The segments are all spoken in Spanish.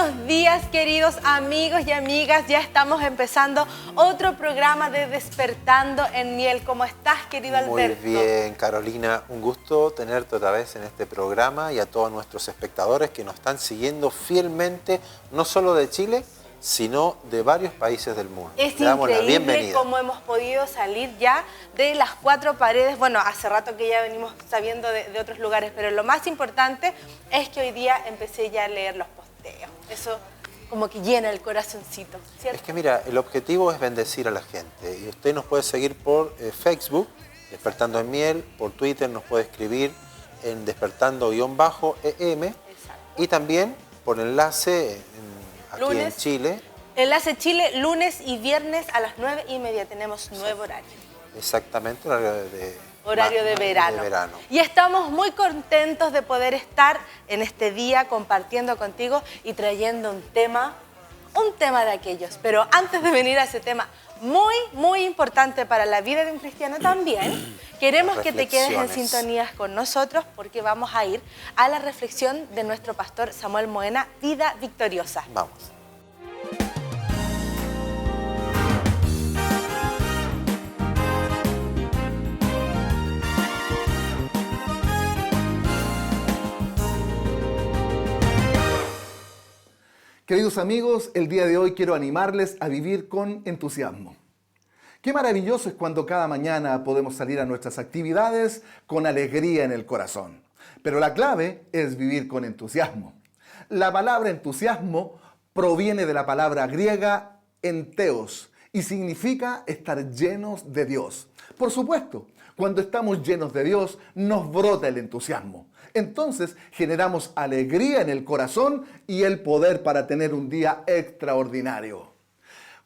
buenos días, queridos amigos y amigas. Ya estamos empezando otro programa de Despertando en Miel. ¿Cómo estás, querido Alberto? Muy bien, Carolina. Un gusto tenerte otra vez en este programa y a todos nuestros espectadores que nos están siguiendo fielmente, no solo de Chile, sino de varios países del mundo. Es Le damos la increíble bienvenida. cómo hemos podido salir ya de las cuatro paredes. Bueno, hace rato que ya venimos sabiendo de otros lugares, pero lo más importante es que hoy día empecé ya a leer los posteos. Eso como que llena el corazoncito, ¿cierto? Es que mira, el objetivo es bendecir a la gente. Y usted nos puede seguir por Facebook, Despertando en Miel, por Twitter nos puede escribir en Despertando_EM. Exacto. Y también por enlace aquí Lunes, en Chile. Enlace Chile, lunes y viernes a las 9:30 tenemos nuevo horario. Exactamente, Horario de verano. Y estamos muy contentos de poder estar en este día compartiendo contigo y trayendo un tema de aquellos. Pero antes de venir a ese tema muy importante para la vida de un cristiano también, queremos que te quedes en sintonías con nosotros porque vamos a ir a la reflexión de nuestro pastor Samuel Moena, Vida Victoriosa. Vamos. Queridos amigos, el día de hoy quiero animarles a vivir con entusiasmo. Qué maravilloso es cuando cada mañana podemos salir a nuestras actividades con alegría en el corazón. Pero la clave es vivir con entusiasmo. La palabra entusiasmo proviene de la palabra griega enteos y significa estar llenos de Dios. Por supuesto, cuando estamos llenos de Dios nos brota el entusiasmo. Entonces generamos alegría en el corazón y el poder para tener un día extraordinario.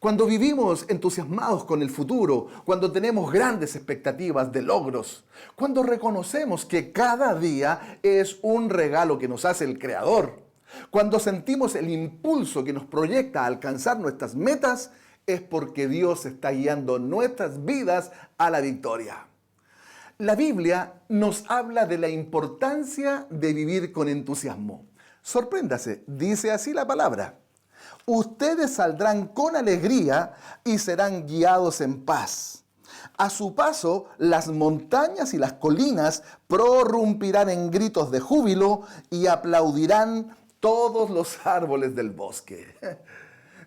Cuando vivimos entusiasmados con el futuro, cuando tenemos grandes expectativas de logros, cuando reconocemos que cada día es un regalo que nos hace el Creador, cuando sentimos el impulso que nos proyecta a alcanzar nuestras metas, es porque Dios está guiando nuestras vidas a la victoria. La Biblia nos habla de la importancia de vivir con entusiasmo. Sorpréndase, dice así la palabra. Ustedes saldrán con alegría y serán guiados en paz. A su paso, las montañas y las colinas prorrumpirán en gritos de júbilo y aplaudirán todos los árboles del bosque.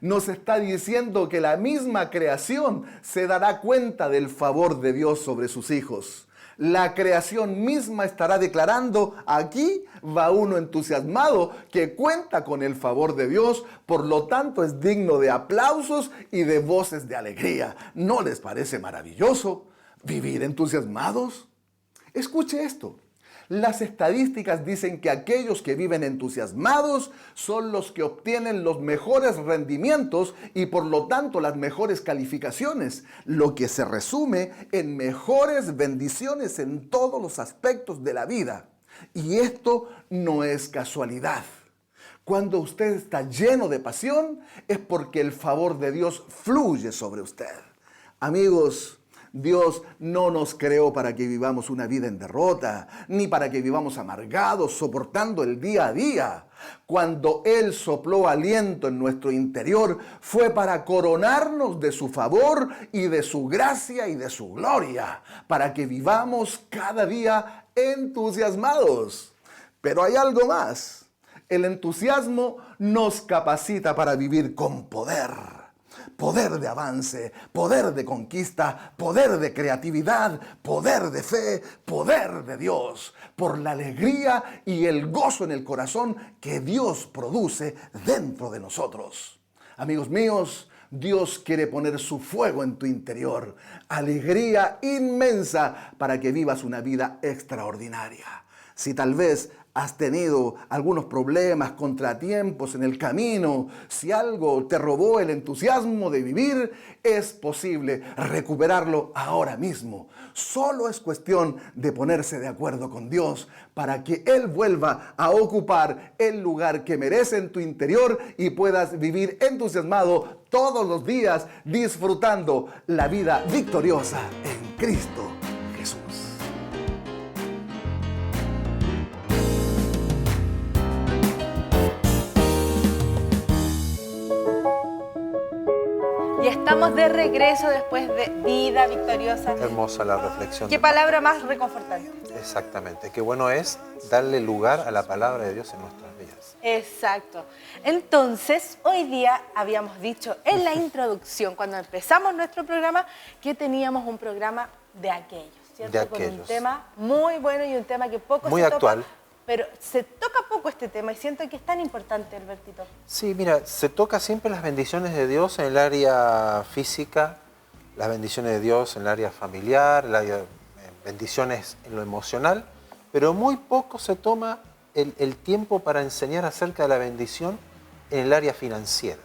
Nos está diciendo que la misma creación se dará cuenta del favor de Dios sobre sus hijos. La creación misma estará declarando, aquí va uno entusiasmado que cuenta con el favor de Dios, por lo tanto es digno de aplausos y de voces de alegría. ¿No les parece maravilloso vivir entusiasmados? Escuche esto. Las estadísticas dicen que aquellos que viven entusiasmados son los que obtienen los mejores rendimientos y por lo tanto las mejores calificaciones, lo que se resume en mejores bendiciones en todos los aspectos de la vida. Y esto no es casualidad. Cuando usted está lleno de pasión es porque el favor de Dios fluye sobre usted. Amigos, Dios no nos creó para que vivamos una vida en derrota, ni para que vivamos amargados, soportando el día a día. Cuando Él sopló aliento en nuestro interior, fue para coronarnos de su favor y de su gracia y de su gloria, para que vivamos cada día entusiasmados. Pero hay algo más. El entusiasmo nos capacita para vivir con poder. Poder de avance, poder de conquista, poder de creatividad, poder de fe, poder de Dios, por la alegría y el gozo en el corazón que Dios produce dentro de nosotros. Amigos míos, Dios quiere poner su fuego en tu interior, alegría inmensa para que vivas una vida extraordinaria. Si tal vez has tenido algunos problemas, contratiempos en el camino, si algo te robó el entusiasmo de vivir, es posible recuperarlo ahora mismo. Solo es cuestión de ponerse de acuerdo con Dios para que Él vuelva a ocupar el lugar que merece en tu interior y puedas vivir entusiasmado todos los días disfrutando la vida victoriosa en Cristo Jesús. estamos de regreso después de Vida Victoriosa. Hermosa la reflexión. Qué palabra más reconfortante. Exactamente. Qué bueno es darle lugar a la palabra de Dios en nuestras vidas. Exacto. Entonces, hoy día habíamos dicho en la introducción, cuando empezamos nuestro programa, que teníamos un programa de aquellos, ¿cierto? De Con un aquellos. tema muy bueno y un tema que poco Muy se actual. toca, pero se toca poco este tema y siento que es tan importante, Albertito. Sí, mira, se toca siempre las bendiciones de Dios en el área física, las bendiciones de Dios en el área familiar, bendiciones en lo emocional, pero muy poco se toma el tiempo para enseñar acerca de la bendición en el área financiera.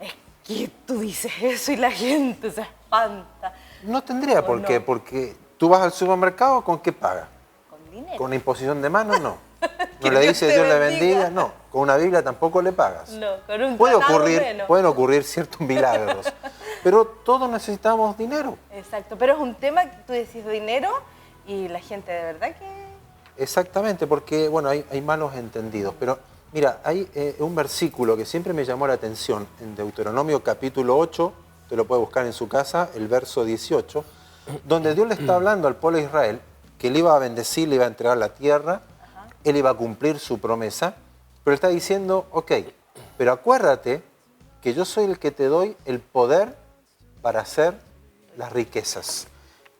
Es que tú dices eso y la gente se espanta. No tendría por no? qué, porque tú vas al supermercado, ¿con qué pagas? Con dinero. ¿Con una imposición de manos? No. Que ¿No le Dios dices te Dios le bendiga? bendiga? No. Con una Biblia tampoco le pagas. No, con un tratado menos. Pueden ocurrir ciertos milagros, pero todos necesitamos dinero. Exacto, pero es un tema que tú decís dinero y la gente de verdad que... Exactamente, porque bueno, hay malos entendidos. Pero mira, hay un versículo que siempre me llamó la atención en Deuteronomio capítulo 8, te lo puede buscar en su casa, el verso 18, donde Dios le está hablando al pueblo de Israel que él iba a bendecir, le iba a entregar la tierra, él iba a cumplir su promesa, pero está diciendo, ok, pero acuérdate que yo soy el que te doy el poder para hacer las riquezas.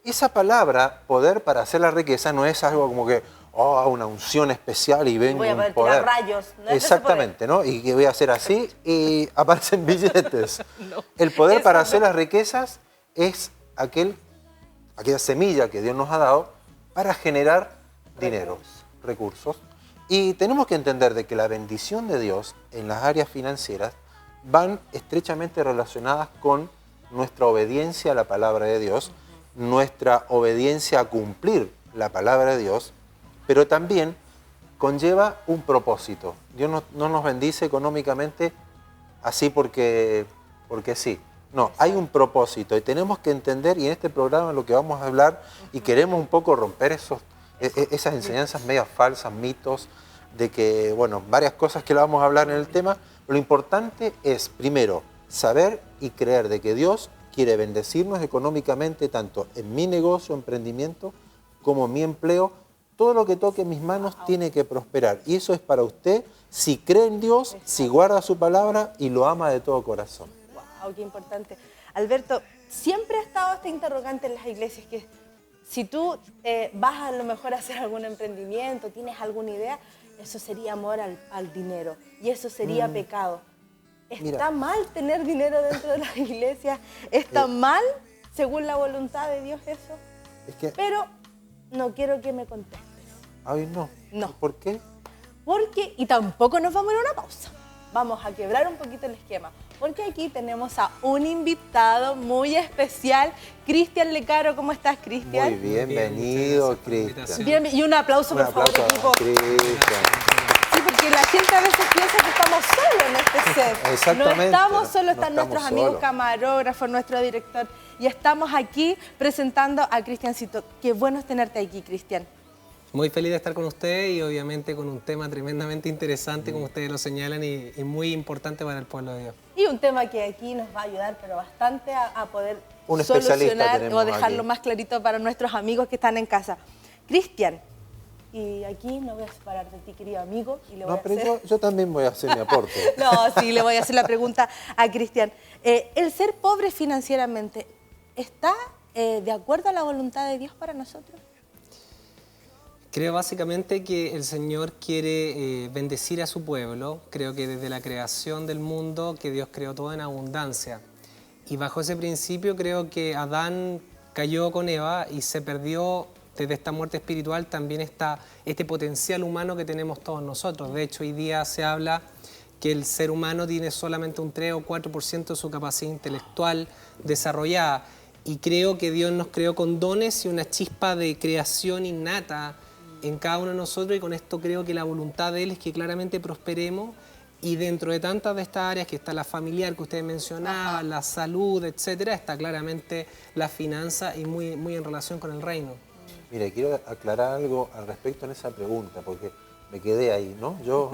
Esa palabra, poder para hacer la riqueza, no es algo como que, oh, una unción especial y vengo Voy a un poder poder. tirar rayos. No es ese Exactamente, ¿no? Y que voy a hacer así y aparecen billetes. No, El poder eso para no. hacer las riquezas es aquella semilla que Dios nos ha dado para generar dinero, recursos. Y tenemos que entender de que la bendición de Dios en las áreas financieras van estrechamente relacionadas con nuestra obediencia a la palabra de Dios, nuestra obediencia a cumplir la palabra de Dios, pero también conlleva un propósito. Dios no nos bendice económicamente así porque sí. No, hay un propósito y tenemos que entender, y en este programa lo que vamos a hablar, y queremos un poco romper esas enseñanzas medias falsas, mitos, de que, bueno, varias cosas que lo vamos a hablar en el tema. Lo importante es, primero, saber y creer de que Dios quiere bendecirnos económicamente, tanto en mi negocio, emprendimiento, como en mi empleo. Todo lo que toque mis manos tiene que prosperar. Y eso es para usted si cree en Dios, si guarda su palabra y lo ama de todo corazón. Wow, qué importante. Alberto, siempre ha estado esta interrogante en las iglesias que si tú vas a lo mejor a hacer algún emprendimiento, tienes alguna idea, eso sería amor al dinero y eso sería pecado. ¿Está Mira. mal tener dinero dentro de las iglesias? ¿Está mal según la voluntad de Dios eso? Es que, Pero no quiero que me contestes. ay, no. No. ¿Por qué? Porque, y tampoco nos vamos a ir a una pausa. Vamos a quebrar un poquito el esquema. Porque aquí tenemos a un invitado muy especial, Cristian Lecaro. ¿Cómo estás, Cristian? Muy bienvenido, Bien, muchas gracias por Cristian. la invitación. Bien, y un aplauso, Un por favor, aplauso equipo. a Cristian. Sí, porque la gente a veces piensa que estamos solos en este set. Exactamente. No estamos solos, No están estamos nuestros amigos solos. camarógrafos, nuestro director. Y estamos aquí presentando a Cristiancito. Qué bueno es tenerte aquí, Cristian. Muy feliz de estar con ustedes y obviamente con un tema tremendamente interesante, como ustedes lo señalan, y muy importante para el pueblo de Dios. Y un tema que aquí nos va a ayudar, pero bastante a poder Un especialista solucionar tenemos o dejarlo aquí. más clarito para nuestros amigos que están en casa. Cristian, y aquí me voy a separar de ti, querido amigo, y le voy No, a pero hacer... yo también voy a hacer mi aporte. No, sí, le voy a hacer la pregunta a Cristian. ¿El ser pobre financieramente está de acuerdo a la voluntad de Dios para nosotros? Creo básicamente que el Señor quiere bendecir a su pueblo. Creo que desde la creación del mundo, que Dios creó todo en abundancia. Y bajo ese principio creo que Adán cayó con Eva y se perdió desde esta muerte espiritual también este potencial humano que tenemos todos nosotros. De hecho, hoy día se habla que el ser humano tiene solamente un 3 o 4% de su capacidad intelectual desarrollada. Y creo que Dios nos creó con dones y una chispa de creación innata en cada uno de nosotros, y con esto creo que la voluntad de Él es que claramente prosperemos, y dentro de tantas de estas áreas que está la familiar que ustedes mencionaban, la salud, etcétera, está claramente la finanza y muy en relación con el reino. Mire, quiero aclarar algo al respecto en esa pregunta, porque me quedé ahí, ¿no? Yo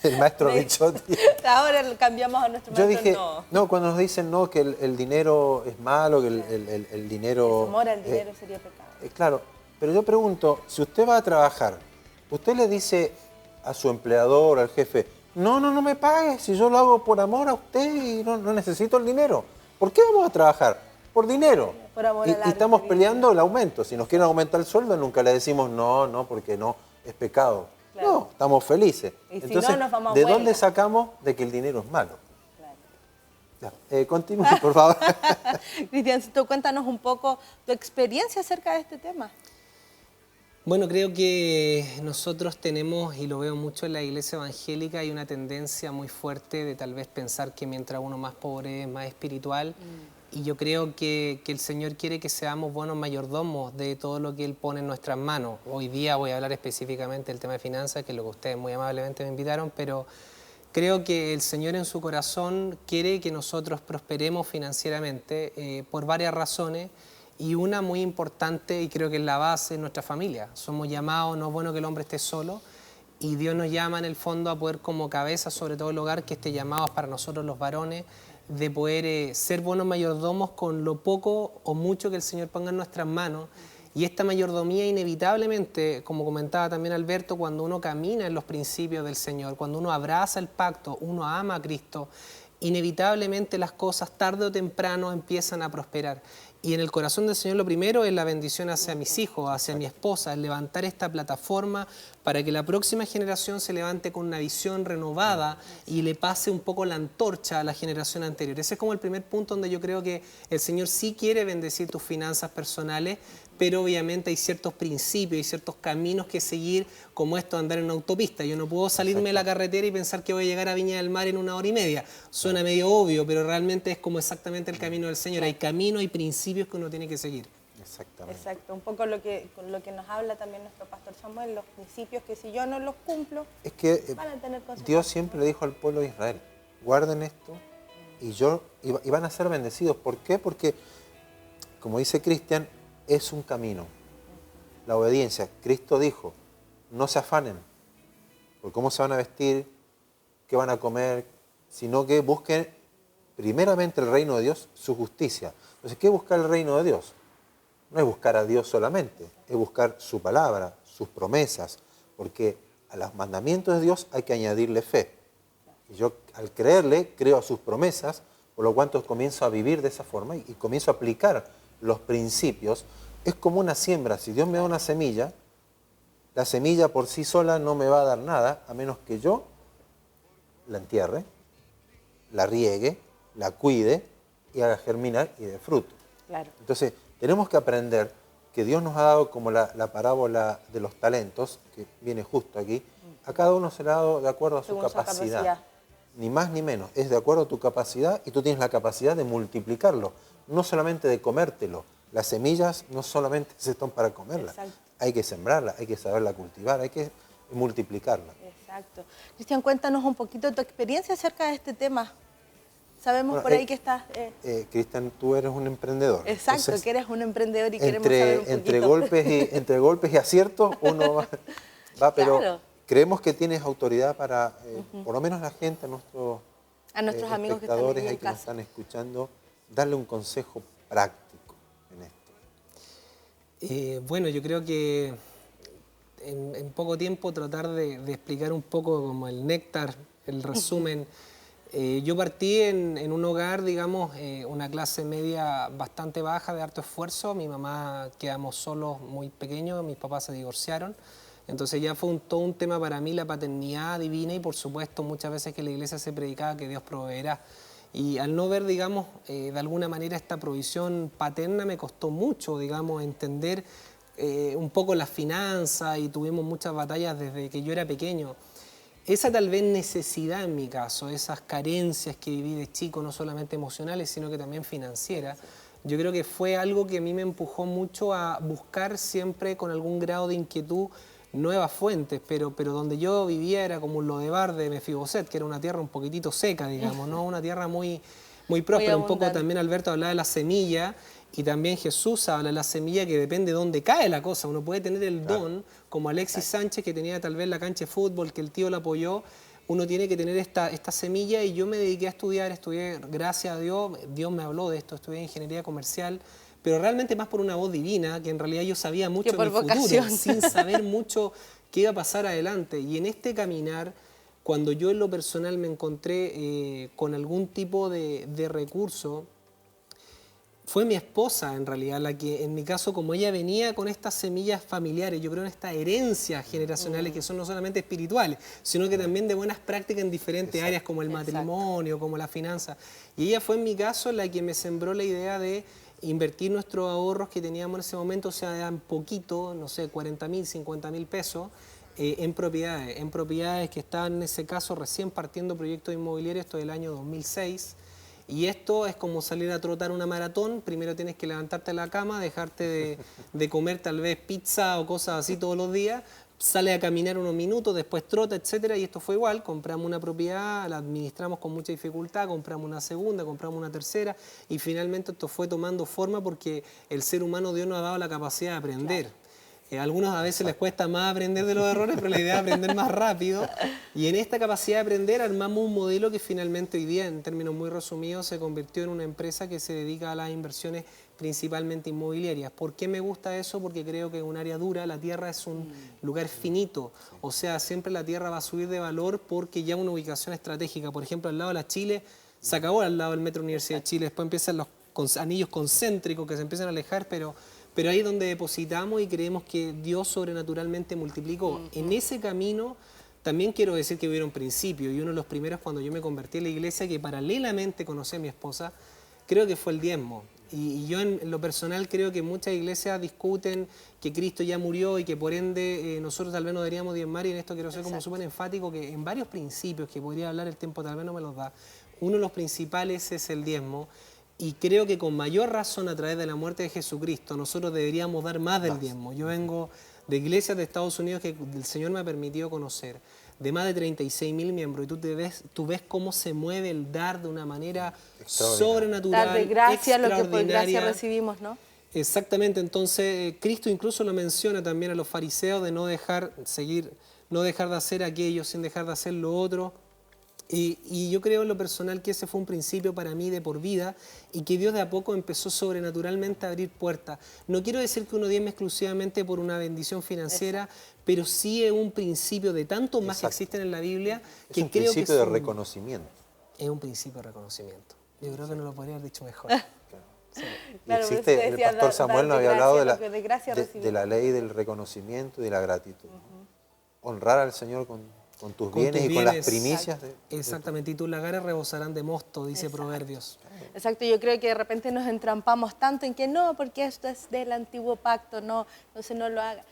el maestro Ricciotti. Ahora cambiamos a nuestro Yo maestro, dije, no, cuando nos dicen no, que el dinero es malo, que el dinero... El amor al dinero sería pecado. Claro, pero yo pregunto, si usted va a trabajar, usted le dice a su empleador, al jefe, no me pague, si yo lo hago por amor a usted y no necesito el dinero. ¿Por qué vamos a trabajar? Por dinero. Por amor al Y arte, estamos vida. peleando el aumento. Si nos quieren aumentar el sueldo, nunca le decimos no, porque no, es pecado. Claro. No, estamos felices. Y si Entonces, no, nos vamos a ¿de huelga. dónde sacamos de que el dinero es malo? Claro. Ya, continúe, por favor. Cristiancito, cuéntanos un poco tu experiencia acerca de este tema. Bueno, creo que nosotros tenemos, y lo veo mucho en la iglesia evangélica, hay una tendencia muy fuerte de tal vez pensar que mientras uno más pobre es más espiritual. Y yo creo que el Señor quiere que seamos buenos mayordomos de todo lo que Él pone en nuestras manos. Hoy día voy a hablar específicamente del tema de finanzas, que es lo que ustedes muy amablemente me invitaron, pero creo que el Señor en su corazón quiere que nosotros prosperemos financieramente por varias razones. Y una muy importante, y creo que es la base, de nuestra familia. Somos llamados, no es bueno que el hombre esté solo, y Dios nos llama en el fondo a poder como cabeza, sobre todo el hogar, que esté llamado para nosotros los varones, de poder ser buenos mayordomos con lo poco o mucho que el Señor ponga en nuestras manos. Y esta mayordomía inevitablemente, como comentaba también Alberto, cuando uno camina en los principios del Señor, cuando uno abraza el pacto, uno ama a Cristo, inevitablemente las cosas tarde o temprano empiezan a prosperar. Y en el corazón del Señor lo primero es la bendición hacia mis hijos, hacia mi esposa, el levantar esta plataforma para que la próxima generación se levante con una visión renovada y le pase un poco la antorcha a la generación anterior. Ese es como el primer punto donde yo creo que el Señor sí quiere bendecir tus finanzas personales, pero obviamente hay ciertos principios y ciertos caminos que seguir, como esto de andar en una autopista. Yo no puedo salirme de la carretera y pensar que voy a llegar a Viña del Mar en 1 hora y media. Suena medio obvio, pero realmente es como exactamente el camino del Señor. Hay caminos y principios que uno tiene que seguir. Exactamente. Exacto, un poco lo que nos habla también nuestro pastor Samuel, los principios que si yo no los cumplo, Es que van a tener consecuencias. Dios siempre le dijo al pueblo de Israel, guarden esto y van a ser bendecidos. ¿Por qué? Porque, como dice Cristian, es un camino. La obediencia. Cristo dijo, no se afanen por cómo se van a vestir, qué van a comer, sino que busquen primeramente el reino de Dios, su justicia. Entonces, ¿qué es buscar el reino de Dios? No es buscar a Dios solamente, es buscar su palabra, sus promesas, porque a los mandamientos de Dios hay que añadirle fe. Y yo al creerle, creo a sus promesas, por lo cual comienzo a vivir de esa forma y comienzo a aplicar los principios. Es como una siembra. Si Dios me da una semilla, la semilla por sí sola no me va a dar nada, a menos que yo la entierre, la riegue, la cuide y haga germinar y dé fruto. Claro. Entonces, tenemos que aprender que Dios nos ha dado, como la parábola de los talentos, que viene justo aquí, a cada uno se le ha dado de acuerdo a su Según capacidad. Ni más ni menos, es de acuerdo a tu capacidad y tú tienes la capacidad de multiplicarlo, no solamente de comértelo. Las semillas no solamente se están para comerlas, Exacto. hay que sembrarla, hay que saberla cultivar, hay que multiplicarla. Exacto. Cristian, cuéntanos un poquito tu experiencia acerca de este tema. Sabemos Bueno, por ahí que estás... Cristian, tú eres un emprendedor. Exacto, Entonces, que eres un emprendedor y queremos saber un poquito. entre golpes y aciertos uno va, pero Claro. creemos que tienes autoridad para, por lo menos la gente, a nuestros Amigos que están espectadores ahí en ahí que nos casa. están escuchando, darle un consejo práctico en esto. Bueno, yo creo que en poco tiempo tratar de explicar un poco como el néctar, el resumen. Yo partí en un hogar, digamos, una clase media bastante baja, de harto esfuerzo. Mi mamá quedamos solos muy pequeños, mis papás se divorciaron. Entonces ya fue todo un tema para mí la paternidad divina y por supuesto muchas veces que en la iglesia se predicaba que Dios proveerá. Y al no ver, digamos, de alguna manera esta provisión paterna me costó mucho, digamos, entender un poco las finanzas y tuvimos muchas batallas desde que yo era pequeño. Esa tal vez necesidad en mi caso, esas carencias que viví de chico, no solamente emocionales, sino que también financieras, yo creo que fue algo que a mí me empujó mucho a buscar siempre con algún grado de inquietud nuevas fuentes, pero donde yo vivía era como un Lodebar de Mefiboset, que era una tierra un poquitito seca, digamos, ¿no? Una tierra muy próspera. Un poco también Alberto hablaba de la semilla y también Jesús habla de la semilla que depende de dónde cae la cosa. Uno puede tener el don, como Alexis Sánchez, que tenía tal vez la cancha de fútbol, que el tío la apoyó. uno tiene que tener esta semilla, y yo me dediqué a estudié, gracias a Dios, Dios me habló de esto, estudié ingeniería comercial, pero realmente más por una voz divina, que en realidad yo sabía mucho de mi futuro, sin saber mucho qué iba a pasar adelante. Y en este caminar, cuando yo en lo personal me encontré con algún tipo de recurso, fue mi esposa en realidad la que, en mi caso, como ella venía con estas semillas familiares, yo creo en estas herencias generacionales que son no solamente espirituales, sino que también de buenas prácticas en diferentes áreas como el matrimonio, como la finanza. Y ella fue en mi caso la que me sembró la idea de invertir nuestros ahorros que teníamos en ese momento, o sea, eran poquito, no sé, 40.000, 50.000 pesos, en propiedades que estaban en ese caso recién partiendo proyectos inmobiliarios, esto del año 2006. Y esto es como salir a trotar una maratón. Primero tienes que levantarte de la cama, dejarte de comer tal vez pizza o cosas así todos los días, sale a caminar unos minutos, después trota, etcétera. Y esto fue igual, compramos una propiedad, la administramos con mucha dificultad, compramos una segunda, compramos una tercera, y finalmente esto fue tomando forma porque el ser humano, Dios nos ha dado la capacidad de aprender. Claro. Algunos a veces les cuesta más aprender de los errores, pero la idea es aprender más rápido. Y en esta capacidad de aprender armamos un modelo que finalmente hoy día, en términos muy resumidos, se convirtió en una empresa que se dedica a las inversiones principalmente inmobiliarias. ¿Por qué me gusta eso? Porque creo que es un área dura, la tierra es un lugar finito. O sea, siempre la tierra va a subir de valor porque ya una ubicación estratégica. Por ejemplo, al lado de la Chile, se acabó al lado del Metro Universidad de Chile, después empiezan los anillos concéntricos que se empiezan a alejar, pero ahí es donde depositamos y creemos que Dios sobrenaturalmente multiplicó. En ese camino también quiero decir que hubieron principios, y uno de los primeros cuando yo me convertí en la iglesia, que paralelamente conocí a mi esposa, creo que fue el diezmo. Y yo en lo personal creo que muchas iglesias discuten que Cristo ya murió y que por ende nosotros tal vez no deberíamos diezmar, y en esto quiero ser como súper enfático que en varios principios que podría hablar, el tiempo tal vez no me los da, uno de los principales es el diezmo. Y creo que con mayor razón a través de la muerte de Jesucristo nosotros deberíamos dar más del diezmo. Yo vengo de iglesias de Estados Unidos que el Señor me ha permitido conocer, de más de 36.000 miembros, y tú ves cómo se mueve el dar de una manera sobrenatural, dar de gracia lo que por gracia recibimos, ¿no? Exactamente, entonces Cristo incluso lo menciona también a los fariseos de no dejar de hacer aquello sin dejar de hacer lo otro. Y yo creo en lo personal que ese fue un principio para mí de por vida, y que Dios de a poco empezó sobrenaturalmente a abrir puertas. No quiero decir que uno diezme exclusivamente por una bendición financiera, pero sí es un principio de tantos más que existen en la Biblia. Es un principio de reconocimiento. Es un principio de reconocimiento. Yo creo que no lo podría haber dicho mejor. Sí. Claro, existe, el pastor Samuel nos había hablado de la ley del reconocimiento y de la gratitud. Honrar al Señor con tus bienes y con las primicias. Exactamente, y tus lagares rebosarán de mosto, dice Proverbios. Exacto, yo creo que de repente nos entrampamos tanto en que no, porque esto es del antiguo pacto, no, entonces no lo haga.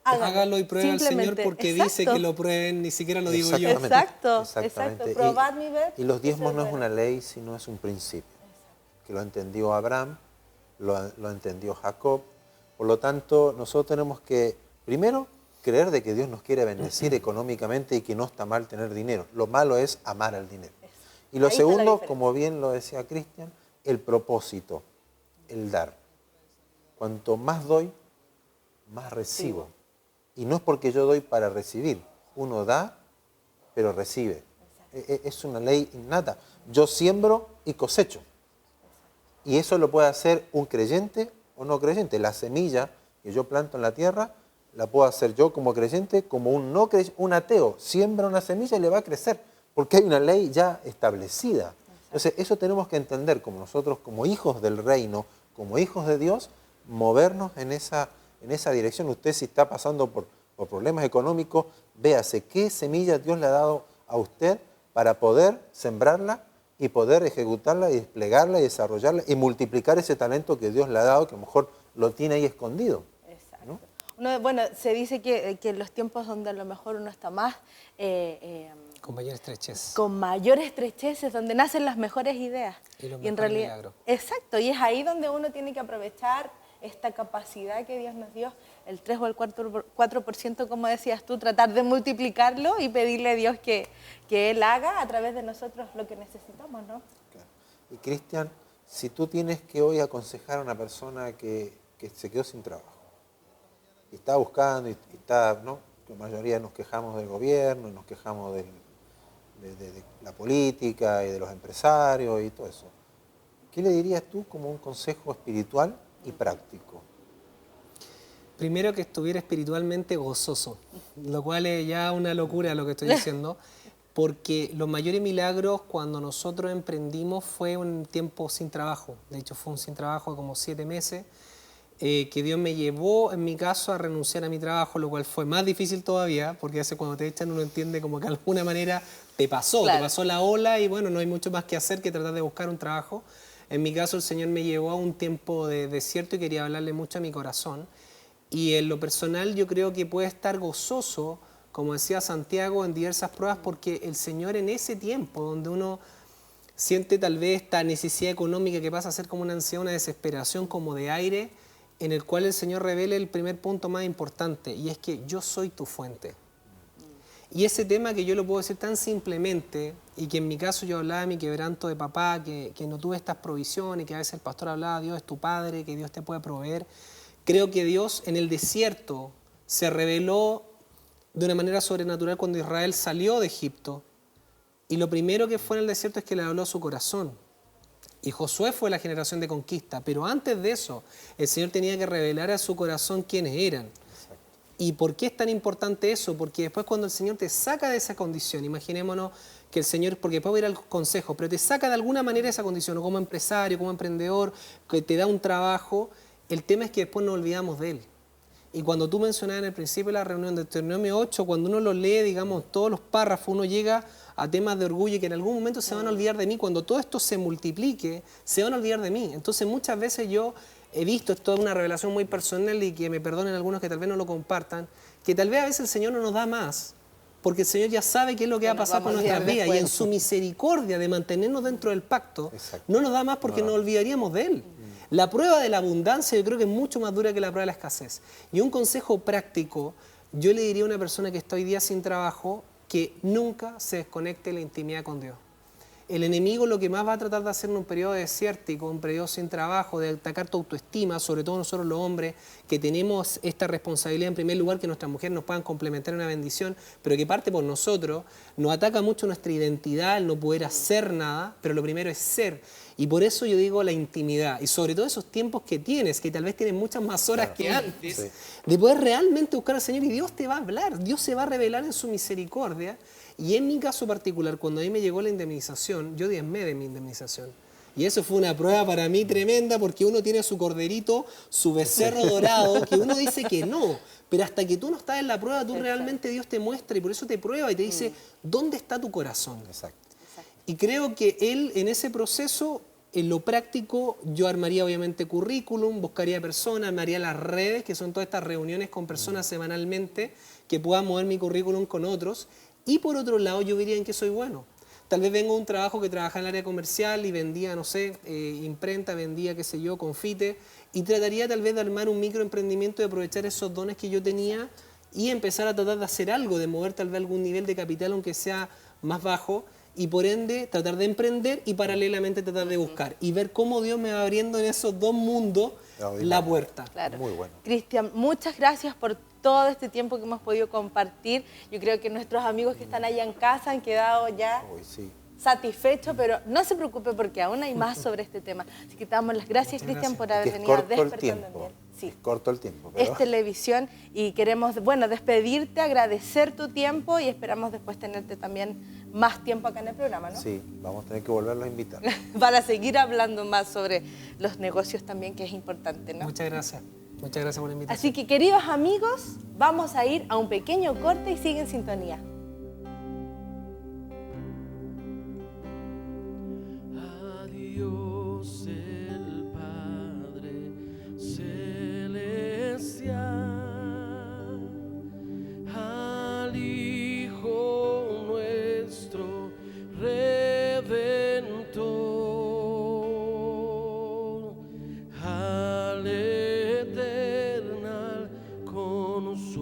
Hágalo y pruebe al Señor, porque dice que lo prueben, ni siquiera lo digo yo. Exacto. Probar mi ver. Y los diezmos no es una ley, sino es un principio. Que lo entendió Abraham, lo entendió Jacob. Por lo tanto, nosotros tenemos que, primero, creer de que Dios nos quiere bendecir económicamente y que no está mal tener dinero. Lo malo es amar al dinero. Y lo segundo, como bien lo decía Cristian, el propósito, el dar. Cuanto más doy, más recibo. Y no es porque yo doy para recibir. Uno da, pero recibe. Es una ley innata. Yo siembro y cosecho. Y eso lo puede hacer un creyente o no creyente. La semilla que yo planto en la tierra la puedo hacer yo como creyente, como un ateo. Siembra una semilla y le va a crecer, porque hay una ley ya establecida. Entonces, eso tenemos que entender, como nosotros, como hijos del reino, como hijos de Dios, movernos en esa dirección. Usted, si está pasando por problemas económicos, véase qué semilla Dios le ha dado a usted para poder sembrarla y poder ejecutarla y desplegarla y desarrollarla y multiplicar ese talento que Dios le ha dado, que a lo mejor lo tiene ahí escondido. Bueno, se dice que en los tiempos donde a lo mejor uno está más... con mayor estrechez. Con mayor estrechez es donde nacen las mejores ideas. Y en realidad, milagro. Exacto, y es ahí donde uno tiene que aprovechar esta capacidad que Dios nos dio, el 3 o el 4%, como decías tú, tratar de multiplicarlo y pedirle a Dios que Él haga a través de nosotros lo que necesitamos, ¿no? Claro. Y Cristian, si tú tienes que hoy aconsejar a una persona que se quedó sin trabajo, y está buscando y está, ¿no? la mayoría nos quejamos del gobierno, nos quejamos de la política y de los empresarios y todo eso. ¿Qué le dirías tú como un consejo espiritual y práctico? Primero, que estuviera espiritualmente gozoso, lo cual es ya una locura lo que estoy diciendo, porque los mayores milagros cuando nosotros emprendimos fue un tiempo sin trabajo. De hecho, fue un sin trabajo de como 7 meses, que Dios me llevó, en mi caso, a renunciar a mi trabajo, lo cual fue más difícil todavía, porque a veces cuando te echan uno entiende como que de alguna manera te pasó la ola y bueno, no hay mucho más que hacer que tratar de buscar un trabajo. En mi caso, el Señor me llevó a un tiempo de desierto y quería hablarle mucho a mi corazón. Y en lo personal yo creo que puede estar gozoso, como decía Santiago, en diversas pruebas, porque el Señor en ese tiempo donde uno siente tal vez esta necesidad económica que pasa a ser como una ansiedad, una desesperación como de aire, en el cual el Señor revela el primer punto más importante, y es que yo soy tu fuente. Y ese tema que yo lo puedo decir tan simplemente, y que en mi caso yo hablaba de mi quebranto de papá, que no tuve estas provisiones, que a veces el pastor hablaba, Dios es tu Padre, que Dios te puede proveer. Creo que Dios en el desierto se reveló de una manera sobrenatural cuando Israel salió de Egipto. Y lo primero que fue en el desierto es que le habló a su corazón. Y Josué fue la generación de conquista. Pero antes de eso, el Señor tenía que revelar a su corazón quiénes eran. Exacto. ¿Y por qué es tan importante eso? Porque después cuando el Señor te saca de esa condición, imaginémonos que el Señor, porque después va a ir al consejo, pero te saca de alguna manera de esa condición, o como empresario, como emprendedor, que te da un trabajo. El tema es que después nos olvidamos de Él. Y cuando tú mencionabas en el principio de la reunión de Deuteronomio 8, cuando uno lo lee, digamos, todos los párrafos, uno llega a temas de orgullo y que en algún momento se van a olvidar de mí. Cuando todo esto se multiplique, se van a olvidar de mí. Entonces muchas veces yo he visto, esto es una revelación muy personal y que me perdonen algunos que tal vez no lo compartan, que tal vez a veces el Señor no nos da más, porque el Señor ya sabe qué es lo que va a pasar con nuestras vidas y en su misericordia de mantenernos dentro del pacto, no nos da más porque nos olvidaríamos de Él. La prueba de la abundancia yo creo que es mucho más dura que la prueba de la escasez. Y un consejo práctico, yo le diría a una persona que está hoy día sin trabajo que nunca se desconecte de la intimidad con Dios. El enemigo lo que más va a tratar de hacer en un periodo desértico, un periodo sin trabajo, de atacar tu autoestima, sobre todo nosotros los hombres, que tenemos esta responsabilidad en primer lugar, que nuestras mujeres nos puedan complementar una bendición, pero que parte por nosotros, nos ataca mucho nuestra identidad, el no poder hacer nada, pero lo primero es ser. Y por eso yo digo la intimidad, y sobre todo esos tiempos que tienes, que tal vez tienes muchas más horas que antes, de poder realmente buscar al Señor y Dios te va a hablar, Dios se va a revelar en su misericordia. Y en mi caso particular, cuando a mí me llegó la indemnización, yo diezmé de mi indemnización. Y eso fue una prueba para mí tremenda porque uno tiene su corderito, su becerro dorado, que uno dice que no. Pero hasta que tú no estás en la prueba, tú realmente Dios te muestra y por eso te prueba y te dice, ¿dónde está tu corazón? Exacto. Y creo que Él en ese proceso, en lo práctico, yo armaría obviamente currículum, buscaría personas, me haría las redes, que son todas estas reuniones con personas semanalmente, que puedan mover mi currículum con otros. Y por otro lado, yo diría en qué soy bueno. Tal vez vengo de un trabajo que trabajaba en el área comercial y vendía, no sé, imprenta, vendía, qué sé yo, confite, y trataría tal vez de armar un microemprendimiento y aprovechar esos dones que yo tenía y empezar a tratar de hacer algo, de mover tal vez algún nivel de capital, aunque sea más bajo, y por ende tratar de emprender y paralelamente tratar de buscar y ver cómo Dios me va abriendo en esos dos mundos la puerta. Claro. Muy bueno. Cristian, muchas gracias por todo este tiempo que hemos podido compartir. Yo creo que nuestros amigos que están allá en casa han quedado ya satisfechos, pero no se preocupe porque aún hay más sobre este tema. Así que te damos las gracias, Cristian, por haber venido a Despertando en Miel. Sí. Es corto el tiempo. Pero... Es televisión y queremos, bueno, despedirte, agradecer tu tiempo y esperamos después tenerte también más tiempo acá en el programa, ¿no? Sí, vamos a tener que volverlos a invitar. Para seguir hablando más sobre los negocios también, que es importante, ¿no? Muchas gracias. Muchas gracias por la invitación. Así que, queridos amigos, vamos a ir a un pequeño corte y sigue en sintonía. Adiós el Padre Celestial, al Hijo nuestro Redentor, al Eternal Consolador.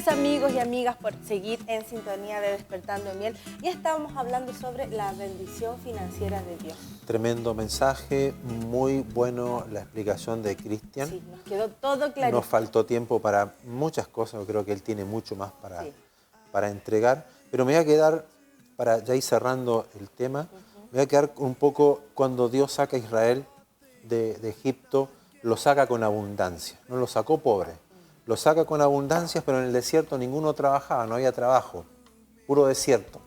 Gracias amigos y amigas por seguir en sintonía de Despertando en Miel. Y estábamos hablando sobre la bendición financiera de Dios. Tremendo mensaje, muy bueno la explicación de Cristian. Sí, nos quedó todo clarito. Nos faltó tiempo para muchas cosas, yo creo que él tiene mucho más para entregar. Pero me voy a quedar, para ya ir cerrando el tema, me voy a quedar un poco cuando Dios saca a Israel de Egipto, lo saca con abundancia, no lo sacó pobre. Lo saca con abundancia, pero en el desierto ninguno trabajaba, no había trabajo, puro desierto.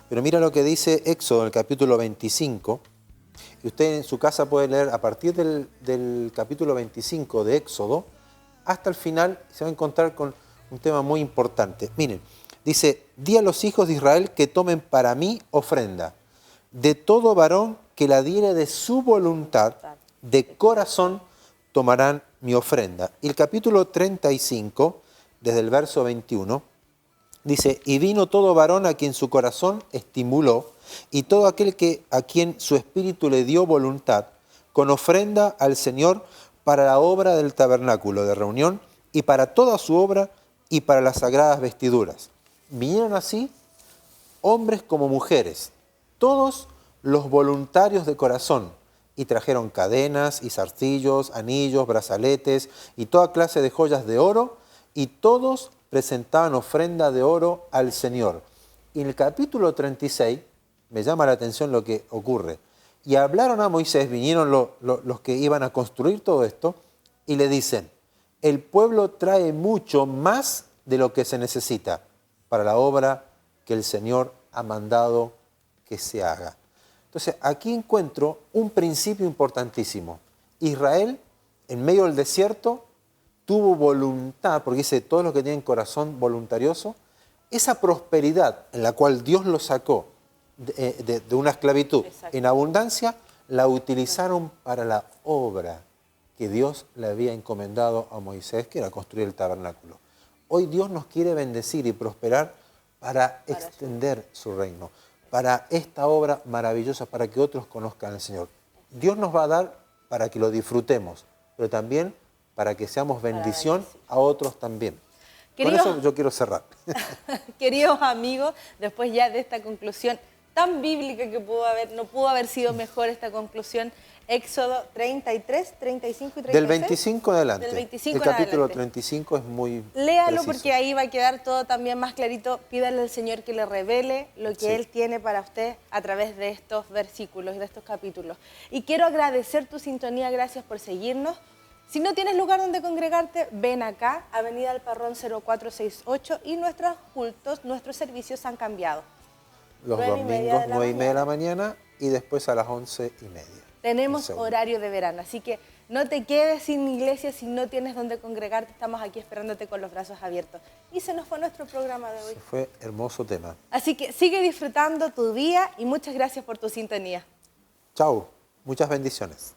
Pero mira lo que dice Éxodo en el capítulo 25, y usted en su casa puede leer a partir del capítulo 25 de Éxodo hasta el final, se va a encontrar con un tema muy importante. Miren, dice, di a los hijos de Israel que tomen para mí ofrenda, de todo varón que la diere de su voluntad, de corazón tomarán mi ofrenda. Y el capítulo 35, desde el verso 21, dice, y vino todo varón a quien su corazón estimuló, y todo aquel a quien su espíritu le dio voluntad, con ofrenda al Señor para la obra del tabernáculo de reunión, y para toda su obra, y para las sagradas vestiduras. Vinieron así hombres como mujeres, todos los voluntarios de corazón, y trajeron cadenas y zarcillos, anillos, brazaletes y toda clase de joyas de oro, y todos presentaban ofrenda de oro al Señor. Y en el capítulo 36, me llama la atención lo que ocurre. Y hablaron a Moisés, vinieron los que iban a construir todo esto, y le dicen, el pueblo trae mucho más de lo que se necesita para la obra que el Señor ha mandado que se haga. Entonces, aquí encuentro un principio importantísimo. Israel, en medio del desierto, tuvo voluntad, porque dice, todos los que tienen corazón voluntarioso, esa prosperidad en la cual Dios los sacó de una esclavitud en abundancia, la utilizaron para la obra que Dios le había encomendado a Moisés, que era construir el tabernáculo. Hoy Dios nos quiere bendecir y prosperar para extender su reino, para esta obra maravillosa, para que otros conozcan al Señor. Dios nos va a dar para que lo disfrutemos, pero también para que seamos bendición a otros también. Con eso yo quiero cerrar. Queridos amigos, después ya de esta conclusión tan bíblica que no pudo haber sido mejor esta conclusión, Éxodo 33, 35 y 36. Del 25 en adelante. Del 25 el capítulo 35 es muy Léalo preciso. porque ahí va a quedar todo también más clarito. Pídale al Señor que le revele lo que Él tiene para usted a través de estos versículos y de estos capítulos. Y quiero agradecer tu sintonía, gracias por seguirnos. Si no tienes lugar donde congregarte, ven acá, Avenida El Parrón 0468, y nuestros cultos, nuestros servicios han cambiado. Los domingos 9:30 de la mañana y después a las 11:30. Tenemos horario de verano, así que no te quedes sin iglesia si no tienes donde congregarte. Estamos aquí esperándote con los brazos abiertos. Y se nos fue nuestro programa de hoy. Se fue hermoso tema. Así que sigue disfrutando tu día y muchas gracias por tu sintonía. Chau, muchas bendiciones.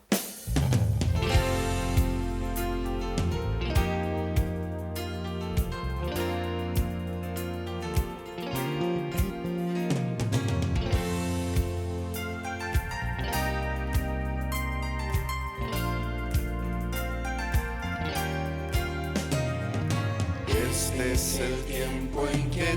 Este es el tiempo en que